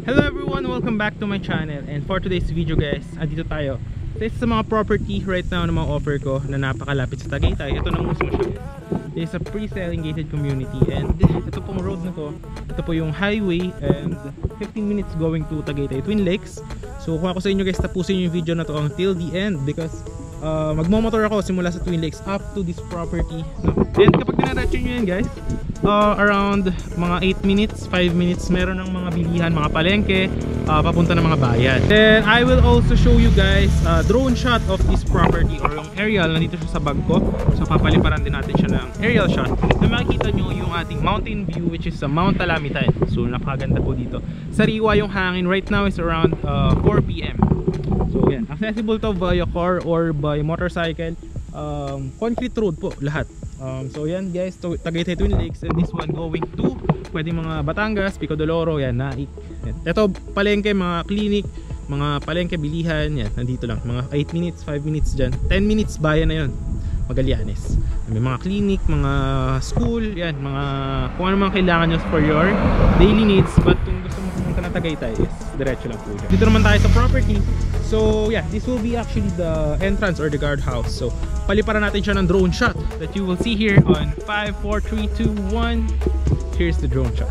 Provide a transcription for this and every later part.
Hello everyone! Welcome back to my channel, and for today's video guys, andito tayo sa mga property right now na mga offer ko na napakalapit sa Tagaytay. Ito na mismo siya. It's a pre-selling gated community, and ito pong road na to, ito po yung highway, and 15 minutes going to Tagaytay Twin Lakes. So kung ako sa inyo guys, tapusin yung video na to until the end because magmomotor ako simula sa Twin Lakes up to this property, no? And kapag dinadacho nyo yan guys, around mga 8 minutes, 5 minutes meron ng mga bilihan, mga palengke, papunta ng mga bayan. Then I will also show you guys drone shot of this property, or yung aerial. Nandito siya sa bag ko, so papaliparan din natin siya ng aerial shot na makikita nyo yung ating mountain view, which is sa Mount Talamitan. So napakaganda po dito, sariwa yung hangin. Right now is around 4 PM. So yan, accessible to via car or by motorcycle. Concrete road po lahat. So yan guys, Tagaytay Twin Lakes, and this one going to pwede mga Batangas, Pico de Oro, yan, Naik. Ito palengke, mga clinic, mga palengke, bilihan, yan, nandito lang. Mga 8 minutes, 5 minutes dyan, 10 minutes bayan na yun, Magallanes. May mga clinic, mga school, yan, mga kung ano mga kailangan nyo for your daily needs. But kung gusto mo pumunta na Tagaytay is diretso lang po dyan. Dito naman tayo sa property. So yeah, this will be actually the entrance or the guardhouse. So paliparan natin siya ng drone shot that you will see here on 5, 4, 3, 2, 1. Here's the drone shot.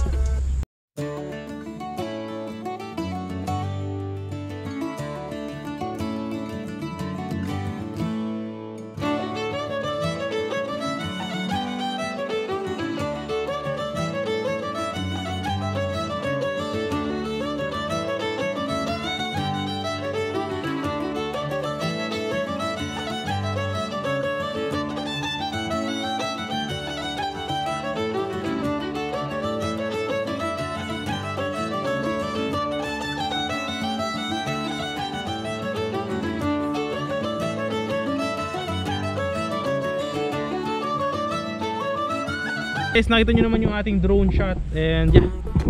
Guys, nakita nyo naman yung ating drone shot, and yeah,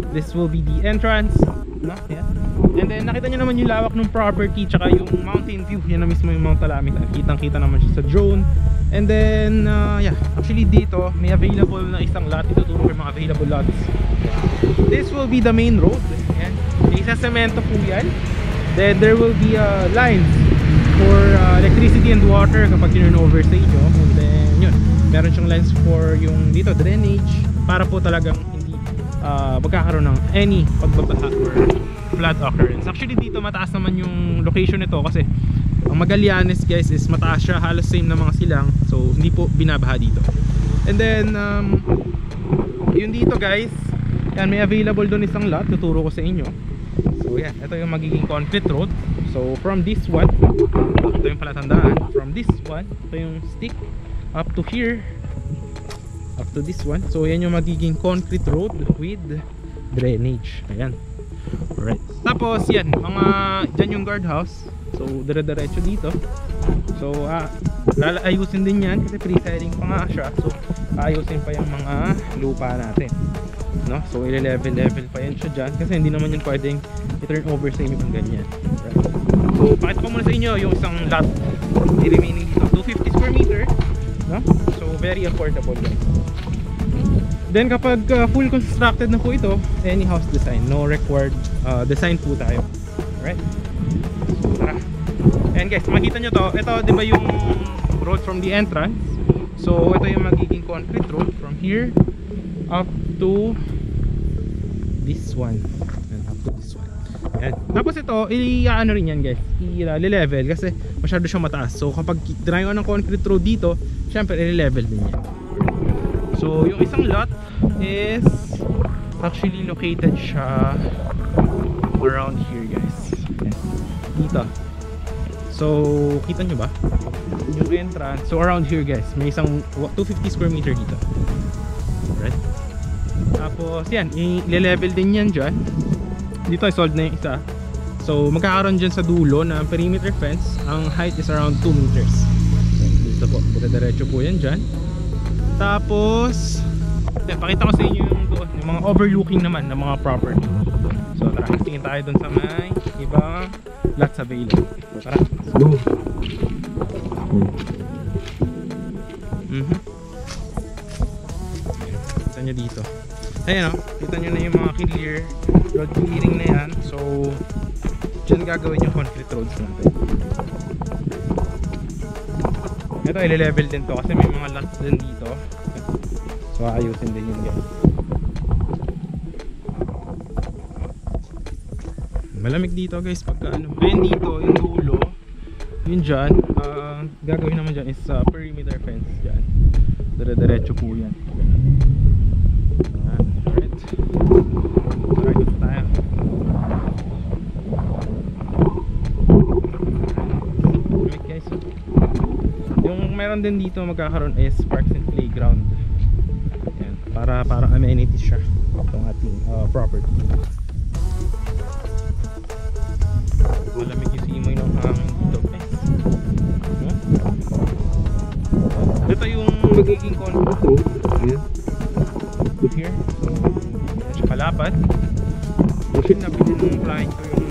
this will be the entrance, no? Yeah. And then nakita nyo naman yung lawak ng property, tsaka yung mountain view, yan na mismo yung Mount Talamitan. Kitang kita naman siya sa drone. And then yeah, actually dito may available na isang lot. Ituturo ko yung mga available lots. This will be the main road, yan. Isa semento po yan. Then there will be lines for electricity and water kapag turn over sa inyo. And then yun, meron siyang lines for yung dito drainage, para po talagang hindi magkakaroon ng any pagbabaha or flood occurrence. Actually dito mataas naman yung location nito kasi ang Magallanes guys is mataas siya, halos same na mga silang, so hindi po binabaha dito. And then yun dito guys, yan, may available doon isang lot, tuturo ko sa inyo. So yeah, ito yung magiging concrete road. So from this one, ito yung palatandaan, from this one, ito yung stick up to here, up to this one. So yan yung magiging concrete road with drainage. Ayan. Alright. Tapos yan, mga dyan yung guardhouse. So dire-diretso dito. So ayusin din yan kasi pre-selling pa nga siya. So ayusin pa yung mga lupa natin, no? So i-level pa yan siya dyan kasi hindi naman yun pwedeng i-turn over sa inyo kung ganyan. Right. So pakita ko muna sa inyo yung isang lot, the remaining dito, 250 square meter, no? So very affordable guys. Then kapag full constructed na po ito, any house design, no required design po tayo. Alright, so tara. And guys, makita nyo to, ito diba yung road from the entrance. So ito yung magiging concrete road from here up to this one, and up to this one. Ayan. Tapos ito, i-ano rin yan guys, i-level kasi masyado siyang mataas. So kapag tinayo ng concrete road dito, syempre i-level din yan. So yung isang lot is actually located siya around here guys. Ayan. Dito. So kita nyo ba yung entrance? So around here guys, may isang 250 square meter dito. Right? Tapos yan, i-level din yan dyan. Dito ay sold na yung isa. So magkakaroon dyan sa dulo na perimeter fence. Ang height is around 2 meters. So, dito po, diretso po yan dyan. Tapos yan, pakita ko sa inyo yung doon, yung mga overlooking naman ng mga property. So tara, tingin tayo dun sa may ibang lots available. So tara, let's go. Kita nyo dito, ayan o, kita nyo na yung mga clear road clearing na yan. So dyan gagawin yung concrete roads natin. Ito ile-level din to kasi may mga lots din dito. So ayusin din yun guys. Malamig dito guys pagka ano. Ayun dito yung dulo. Yun dyan, gagawin naman dyan is perimeter fence dyan. Dire-diretso po yan. Alright. Alright, ito tayo. Alright guys. Yung meron din dito magkakaroon is parks and playground. Yan, para amenities siya itong ating property. Malamig yung simoy ng hangin dito guys. Ito yung magiging concrete road. Here. So, medyo kalapad. Kasi nabili ng client ko yung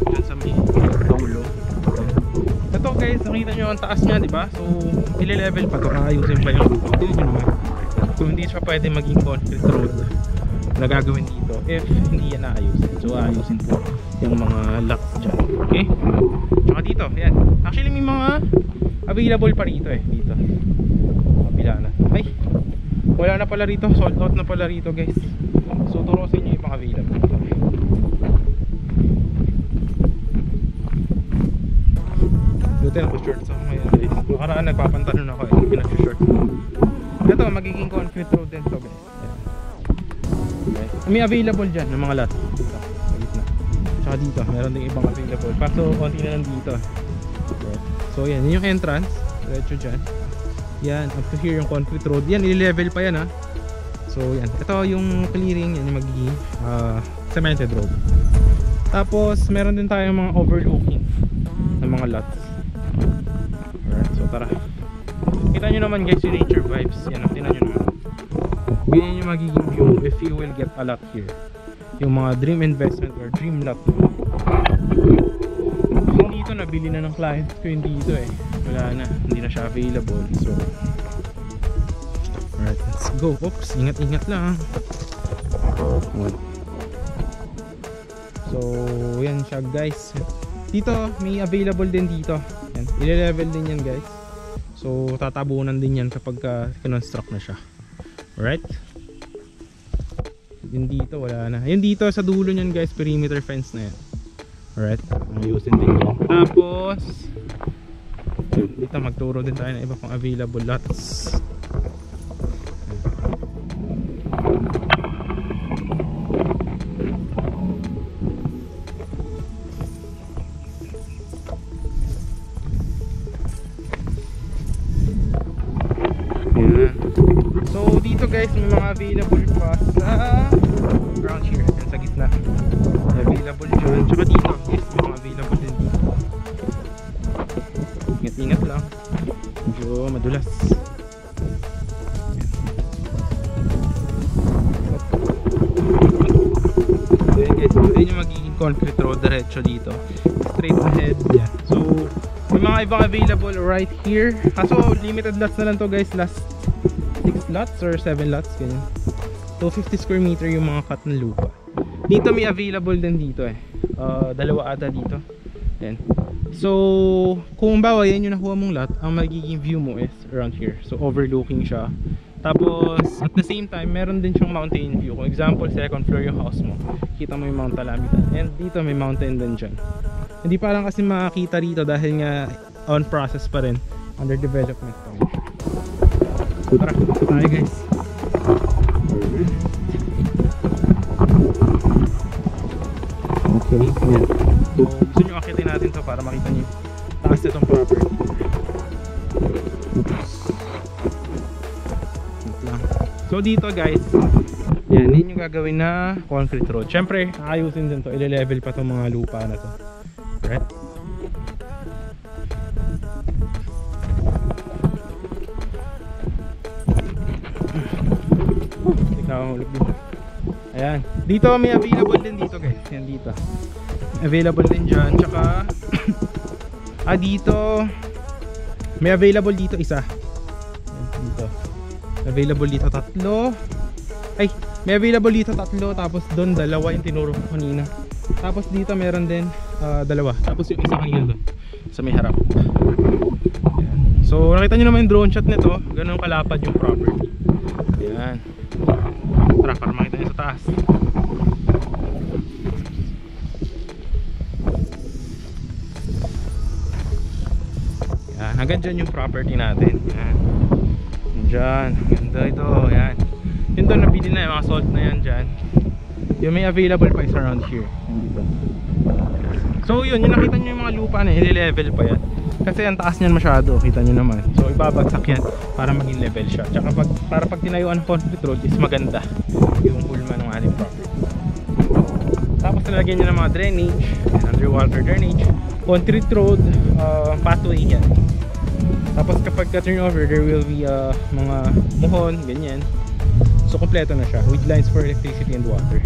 dyan sa may dulo. Ito guys, nakita nyo ang taas niya, diba? So, ile-level pa ito. Ayusin pa yung lupa. Tignan nyo naman. So, hindi siya pwede maging concrete road na gagawin dito if hindi yan naayusin. So, ayusin po yung mga lots dyan. Okay? Tsaka dito, yan. Actually, may mga available pa rito eh. Dito. Kabila na. Ay! Wala na pala rito. Sold out na pala rito guys. So, turo sa inyo yung mga available. Dito ako shorts ako ngayon guys. Nakaraan nagpapantalon ako eh. Pinag-short. Ito, magiging concrete road din to guys. Ayan. Okay. May available dyan ng mga lot. Dito. Sa gitna. Tsaka dito. Meron din ibang available. Kaso, konti na lang dito. Okay. So, yan. Yun yung entrance. Diretso dyan. Yan. Up to here yung concrete road. Yan. I-level pa yan ha. So, yan. Ito yung clearing. Yan yung magiging cemented road. Tapos, meron din tayong mga overlooking ng mga lots. Alright. So, tara. Kita nyo naman guys yung nature vibes. Yan. Tingnan nyo naman. Ganyan yung magiging view if you will get a lot here. Yung mga dream investment or dream lot. Yung dito nabili na ng client ko yung dito eh. Wala na. Hindi na siya available. So alright, let's go. Oops, ingat-ingat lang. So yan siya guys. Dito may available din dito. Yan. I-level din yan guys. So tatabunan din yan kapag kinonstruct na siya. Alright. Yun dito wala na. Yun dito sa dulo nyan guys, perimeter fence na yan. Alright. Ayusin din yun. Tapos dito magturo din tayo ng iba pang available lots. So dito guys may mga available pa sa around here and sa gitna. May available dyan. Tsaka dito yes, may mga available din dito. Ingat-ingat lang. Medyo madulas. So yun guys, yun yung magiging concrete road diretso dito. Straight ahead. Yeah. So may mga ibang available right here. Kaso limited lots na lang to guys. Last 6 lots or 7 lots ganyan. So 50 square meter yung mga cut ng lupa. Dito may available din dito eh. Dalawa ata dito. Yan. So kung bawa yan yung nakuha mong lot, ang magiging view mo is around here. So overlooking siya. Tapos at the same time meron din siyang mountain view. Kung example second floor yung house mo, kita mo yung Mount Alamitan. And dito may mountain din dyan. Hindi pa lang kasi makakita rito dahil nga on process pa rin. Under development pa rin. So tara, tayo guys. Okay, yan. So gusto nyo akitin natin to para makita nyo taas itong property. So dito guys, yan, yun yung gagawin na concrete road. Siyempre, ayusin din to, ile-level pa itong mga lupa na to. Right? Ayan. Dito may available din dito guys. Yan dito. Available din dyan. Tsaka dito may available dito isa. Ayan, dito. Available dito 3. Ay, May available dito 3, tapos doon 2 yung tinuro ko kanina. Tapos dito meron din 2, tapos yung isa kanina doon sa may harap. Ayan. So nakita nyo naman yung drone shot nito, ganun kalapad yung property. Ayan. Tara, para makita nyo sa taas. Ayan, hanggang dyan yung property natin. Ayan. Dyan, ganda ito. Ayan. Yun doon nabili na yung mga salt na yan dyan. Yung may available pa is around here. So yun, yung nakita nyo yung mga lupa na i-level pa yan. Kasi ang taas niyan masyado, kita nyo naman. So ibabagsak yan para maging level siya. Tsaka para pag tinayuan ng concrete road is maganda yung hulma ng ating property. Tapos nalagyan nyo ng mga drainage, underwater drainage, concrete road, pathway yan. Tapos kapag ka-turn over, there will be mga muhon, ganyan. So kompleto na siya with lines for electricity and water.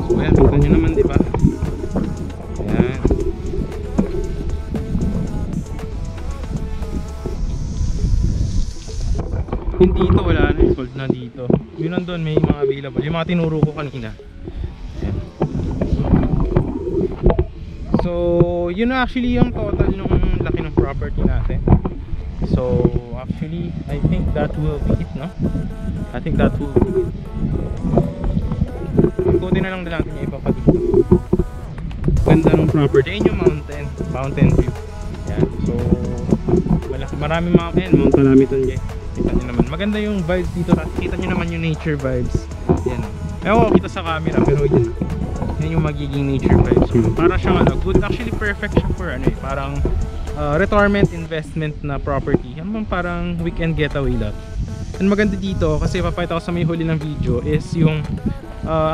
So ayan, kita nyo naman, diba? Ayan. Yung dito wala na, sold na dito. Yun nandun, may mga available. Yung mga tinuro ko kanina. Ayan. So yun na actually yung total nung laki ng property natin. So actually I think that will be it, no? I think that will be it. Ikutin na lang din natin yung iba pa dito. Ganda ng property. Ayun yung mountain view. Yan. So maraming mountain, Mount Calamitan guys. Kita nyo naman, maganda yung vibes dito. Kita nyo naman yung nature vibes. Yan. Ewan ko kita sa camera, pero yun yung magiging nature vibes. Para siyang good, actually perfect siya for parang retirement investment na property. Yan bang parang weekend getaway lot. And maganda dito kasi papakita ko sa may huli ng video is yung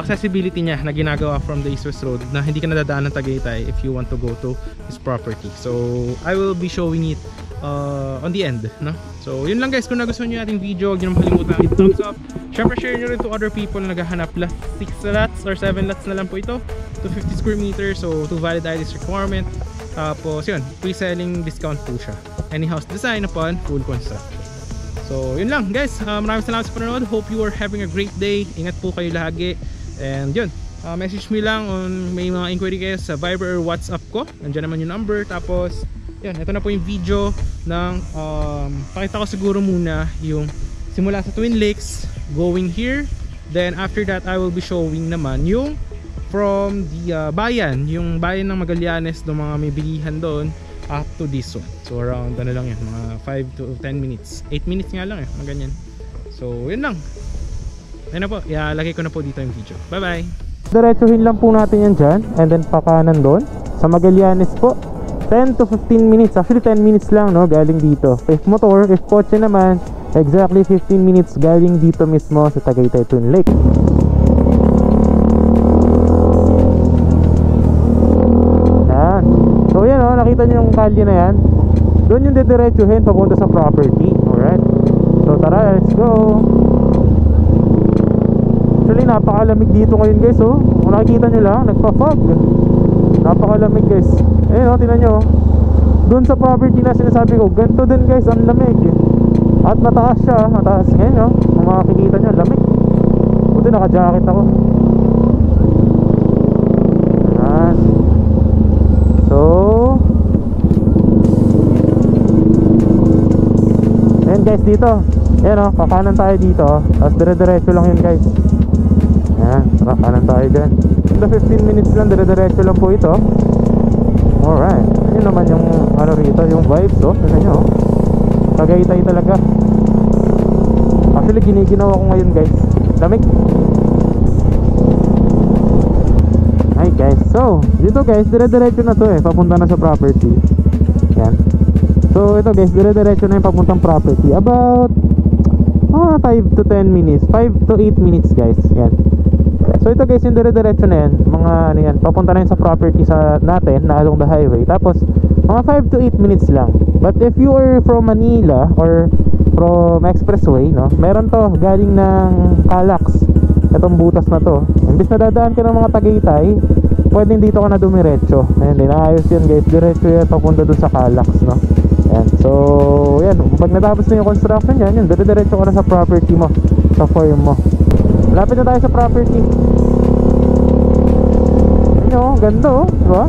accessibility niya na ginagawa from the East West Road, na hindi ka nadadaan ng Tagaytay if you want to go to this property. So I will be showing it on the end, no? So yun lang guys, kung nagustuhan nyo nating video, huwag nyo naman kalimutan hit thumbs up. Syempre share nyo rin to other people na naghahanap. Plus 6 lots or 7 lots na lang po ito to 50 square meters, so to valid IDs requirement. Tapos yun, pre-selling discount po siya. Any house design upon full construction. So yun lang guys, maraming salamat sa panonood. Hope you are having a great day. Ingat po kayo lagi. And yun, message me lang on may mga inquiry kayo sa Viber or WhatsApp ko. Nandiyan naman yung number. Tapos yun, ito na po yung video ng pakita ko siguro muna yung simula sa Twin Lakes going here. Then after that I will be showing naman yung from the bayan, yung bayan ng Magallanes, ng mga may bilihan doon up to this one. So around ano lang yun, mga 5 to 10 minutes, 8 minutes nga lang mga ganyan. So yun lang. Ayun na po, ilalagay ko na po dito yung video. Bye bye. Diretsuhin lang po natin yan dyan, and then pakanan doon sa Magallanes po. 10 to 15 minutes, actually 10 minutes lang, no, galing dito. If motor, if kotse naman, exactly 15 minutes galing dito mismo sa Tagaytay Twin Lake. Yan. So yan, nakita nyo yung kalye na yan. Doon yung didiretsuhin papunta sa property. Alright. So tara, let's go. Actually napakalamig dito ngayon guys, oh. Kung nakikita nyo lang, nagpa-fog. Napakalamig guys. Ayun, tingnan nyo. Doon sa property na sinasabi ko, ganito din guys, ang lamig. At mataas siya, mataas. Ngayon, kung makikita nyo, lamig. Buti naka-jacket ako. Ayan. So ayan guys, dito. Ayan, kakanan tayo dito. Tapos dire-diretso lang yun guys. Ayan, kakanan tayo dyan. 15 minutes lang, dire-diretso lang po ito. Alright, yun naman yung ano rito, yung vibes, tignan nyo, Tagaytay talaga. Actually giniginawa ko ngayon guys, lamig. Hi guys, so dito guys, dire-diretso na to papunta na sa property. Yan. So ito guys, dire-diretso na yung papuntang property. About 5 to 10 minutes, 5 to 8 minutes guys. Yan. So ito guys, yung dire-diretso na yan, mga ano yan, papunta na yun sa property sa natin na along the highway. Tapos mga 5 to 8 minutes lang. But if you are from Manila or from expressway, no, meron to galing ng Calax, itong butas na to. Imbis na dadaan ka ng mga Tagaytay, pwedeng dito ka na dumiretso. Ayan din, ayos yun guys, diretso yan papunta dun sa Calax, no. Ayan. So yan, pag natapos na yung construction yan, dire-diretso ka na sa property mo. sa farm mo. Lapit na tayo sa property. Ayun, ganda oh, diba?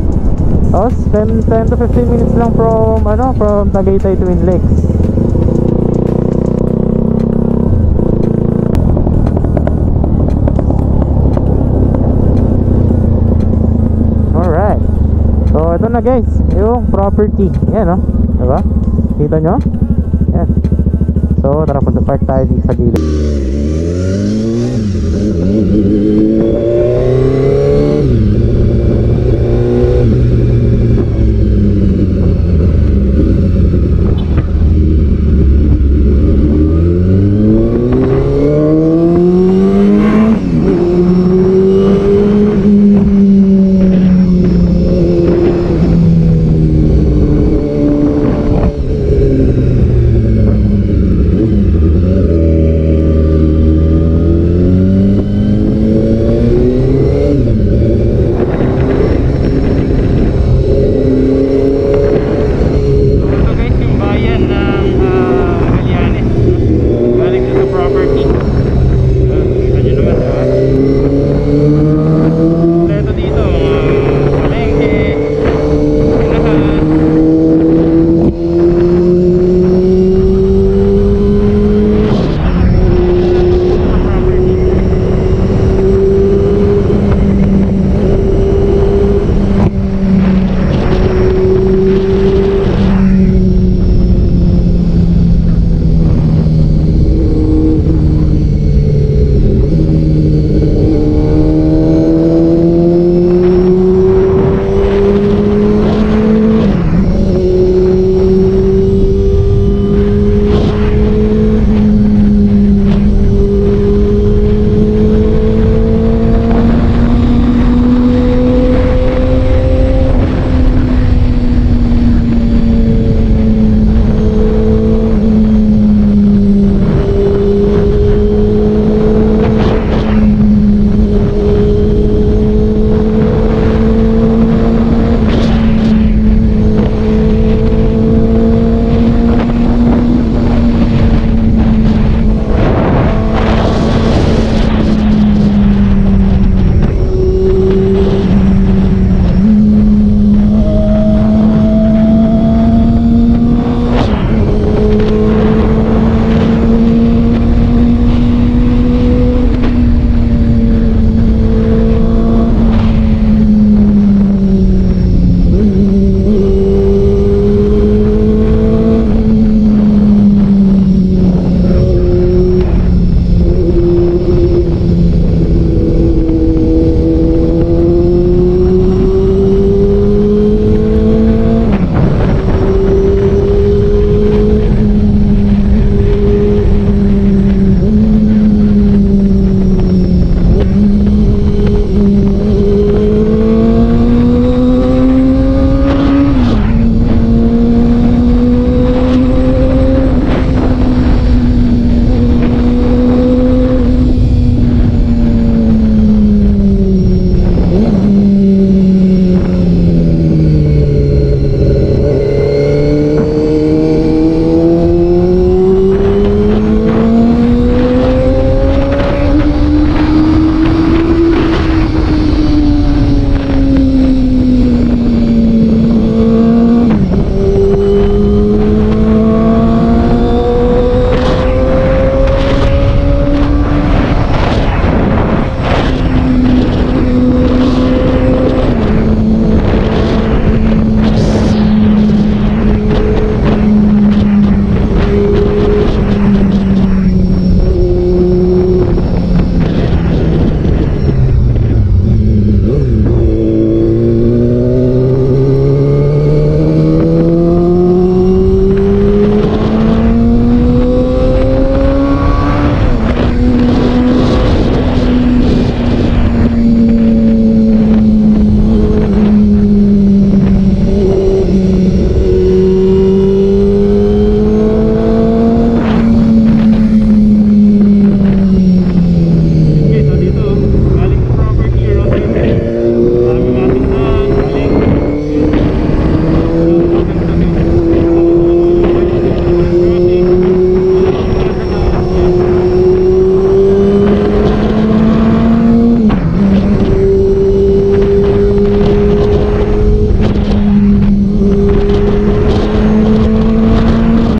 Tapos 10 to 15 minutes lang from from Tagaytay Twin Lakes. Alright. So ito na guys, yung property. Yan oh, diba? Kita nyo? Yan. So tara, punta park tayo dito sa gilid.